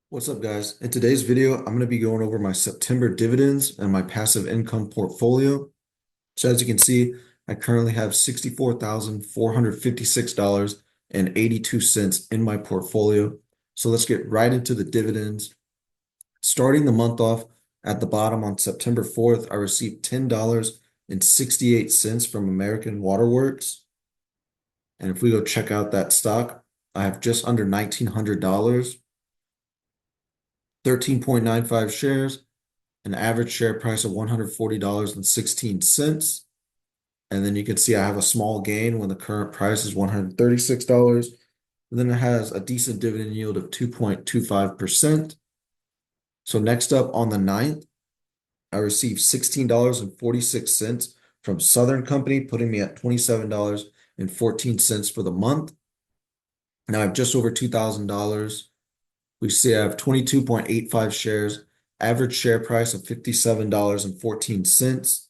What's up, guys? In today's video, I'm going to be going over my September dividends and my passive income portfolio. So as you can see, I currently have $64,456.82 in my portfolio. So let's get right into the dividends. Starting the month off at the bottom on September 4th, I received $10.68 from American Waterworks. And if we go check out that stock, I have just under $1,900, 13.95 shares, an average share price of $140.16. And then you can see I have a small gain when the current price is $136. And then it has a decent dividend yield of 2.25%. So next up on the 9th, I received $16.46 from Southern Company, putting me at $27.14 for the month. Now I have just over $2,000. We see I have 22.85 shares, average share price of $57.14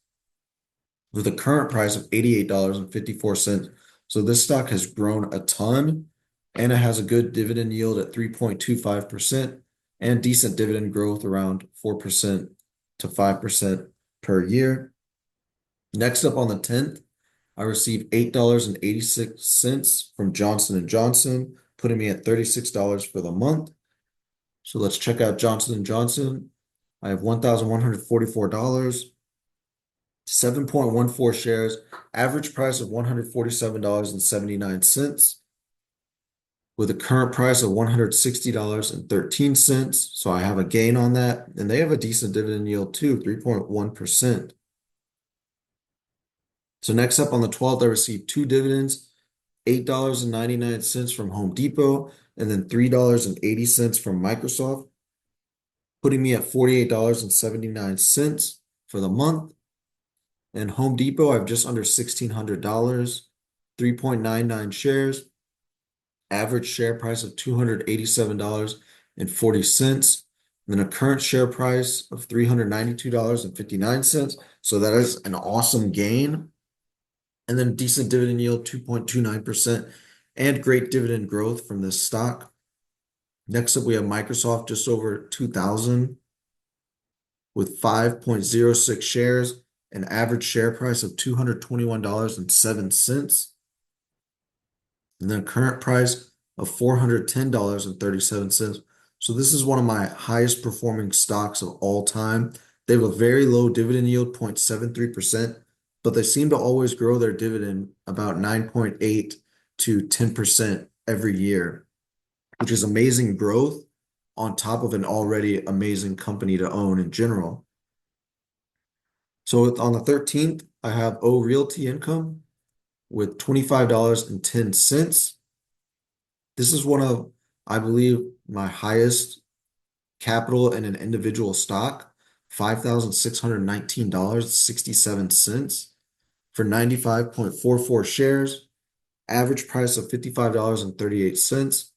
with a current price of $88.54. So this stock has grown a ton and it has a good dividend yield at 3.25% and decent dividend growth around 4% to 5% per year. Next up on the 10th, I received $8.86 from Johnson & Johnson, putting me at $36 for the month. So let's check out Johnson & Johnson. I have $1,144, 7.14 shares, average price of $147.79 with a current price of $160.13. So I have a gain on that. And they have a decent dividend yield too, 3.1%. So next up on the 12th, I received two dividends, $8.99 from Home Depot, and then $3.80 from Microsoft, putting me at $48.79 for the month. And Home Depot, I have just under $1,600, 3.99 shares, average share price of $287.40, and then a current share price of $392.59. So that is an awesome gain. And then decent dividend yield, 2.29%, and great dividend growth from this stock. Next up, we have Microsoft, just over 2,000 with 5.06 shares, an average share price of $221.07, and then a current price of $410.37. So this is one of my highest performing stocks of all time. They have a very low dividend yield, 0.73%, but they seem to always grow their dividend about 9.8 to 10% every year, which is amazing growth on top of an already amazing company to own in general. So on the 13th, I have Realty Income with $25.10. This is one of, I believe, my highest capital in an individual stock, $5,619.67 for 95.44 shares, average price of $55.38,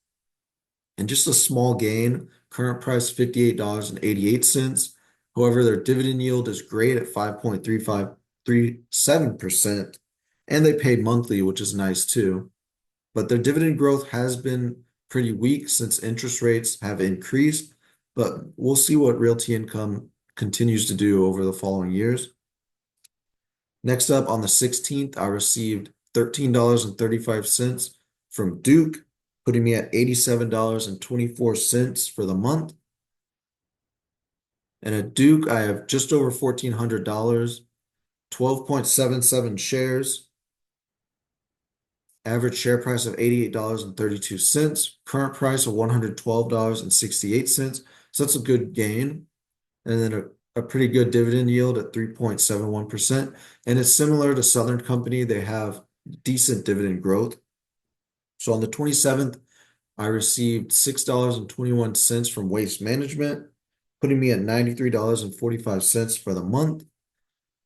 and just a small gain, current price $58.88. However, their dividend yield is great at 5.3537%, and they paid monthly, which is nice too. But their dividend growth has been pretty weak since interest rates have increased, but we'll see what Realty Income continues to do over the following years. Next up on the 16th, I received $13.35 from Duke, putting me at $87.24 for the month. And at Duke, I have just over $1,400, 12.77 shares, average share price of $88.32, current price of $112.68. So that's a good gain. And then a pretty good dividend yield at 3.71%. And it's similar to Southern Company. They have decent dividend growth. So on the 27th, I received $6.21 from Waste Management, putting me at $93.45 for the month.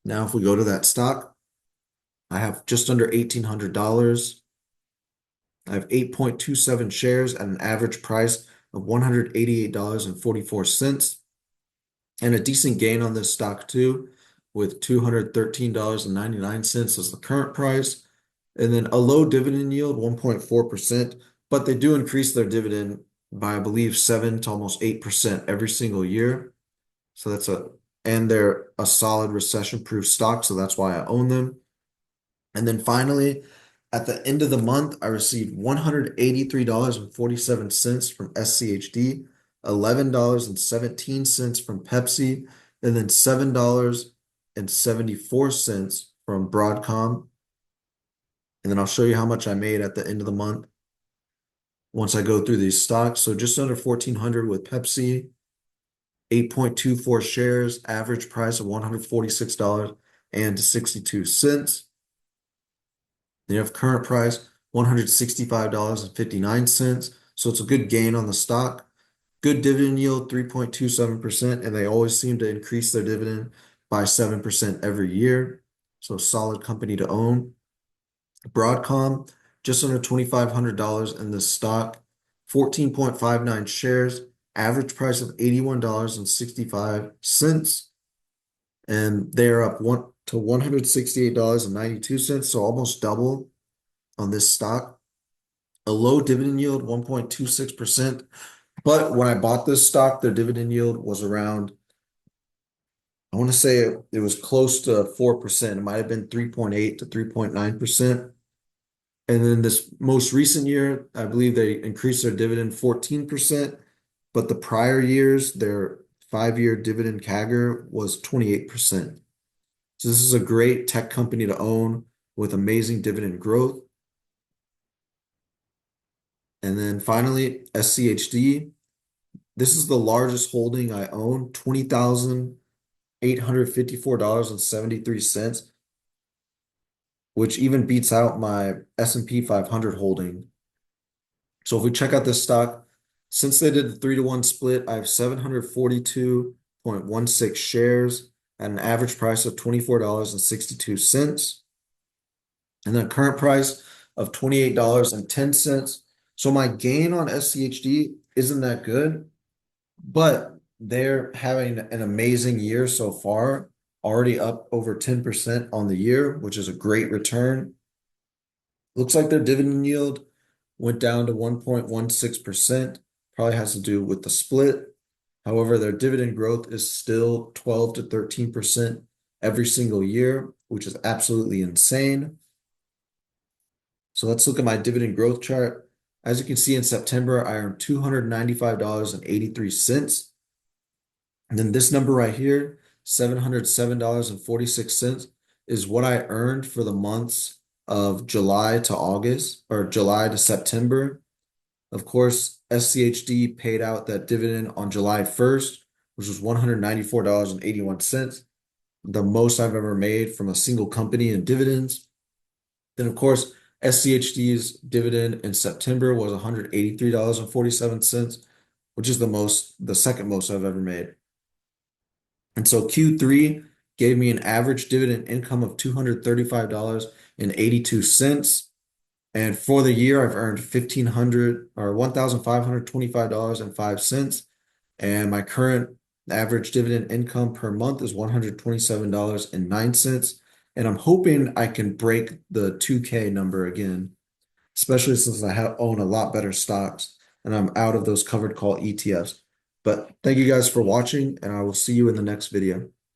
Now, if we go to that stock, I have just under $1,800. I have 8.27 shares at an average price of $188.44, and a decent gain on this stock too, with $213.99 as the current price, and then a low dividend yield, 1.4%, but they do increase their dividend by I believe 7 to almost 8% every single year. So and they're a solid recession-proof stock, so that's why I own them. And then finally, at the end of the month, I received $183.47 from SCHD, $11.17 from Pepsi, and then $7.74 from Broadcom. And then I'll show you how much I made at the end of the month once I go through these stocks. So just under 1,400 with Pepsi, 8.24 shares, average price of $146.62. Then you have current price, $165.59. So it's a good gain on the stock. Good dividend yield, 3.27%, and they always seem to increase their dividend by 7% every year. So solid company to own. Broadcom, just under $2,500 in this stock, 14.59 shares, average price of $81.65, and they're up to $168.92, so almost double on this stock. A low dividend yield, 1.26%. But when I bought this stock, their dividend yield was around, I want to say it was close to 4%. It might have been 3.8 to 3.9%. And then this most recent year, I believe they increased their dividend 14%, but the prior years, their 5-year dividend CAGR was 28%. So this is a great tech company to own with amazing dividend growth. And then finally, SCHD. This is the largest holding I own, $20,854.73, which even beats out my S&P 500 holding. So if we check out this stock, since they did the 3-to-1 split, I have 742.16 shares at an average price of $24.62. And then current price of $28.10. So my gain on SCHD isn't that good, but they're having an amazing year so far, already up over 10% on the year, which is a great return. Looks like their dividend yield went down to 1.16%. Probably has to do with the split. However, their dividend growth is still 12 to 13% every single year, which is absolutely insane. So let's look at my dividend growth chart. As you can see, in September, I earned $295.83. And then this number right here, $707.46, is what I earned for the months of July to August, or July to September. Of course, SCHD paid out that dividend on July 1st, which was $194.81, the most I've ever made from a single company in dividends. Then, of course, SCHD's dividend in September was $183.47, which is the second most I've ever made. And so Q3 gave me an average dividend income of $235.82. And for the year, I've earned $1,525.05. And my current average dividend income per month is $127.09. And I'm hoping I can break the 2K number again, especially since I own a lot better stocks and I'm out of those covered call ETFs. But thank you guys for watching, and I will see you in the next video.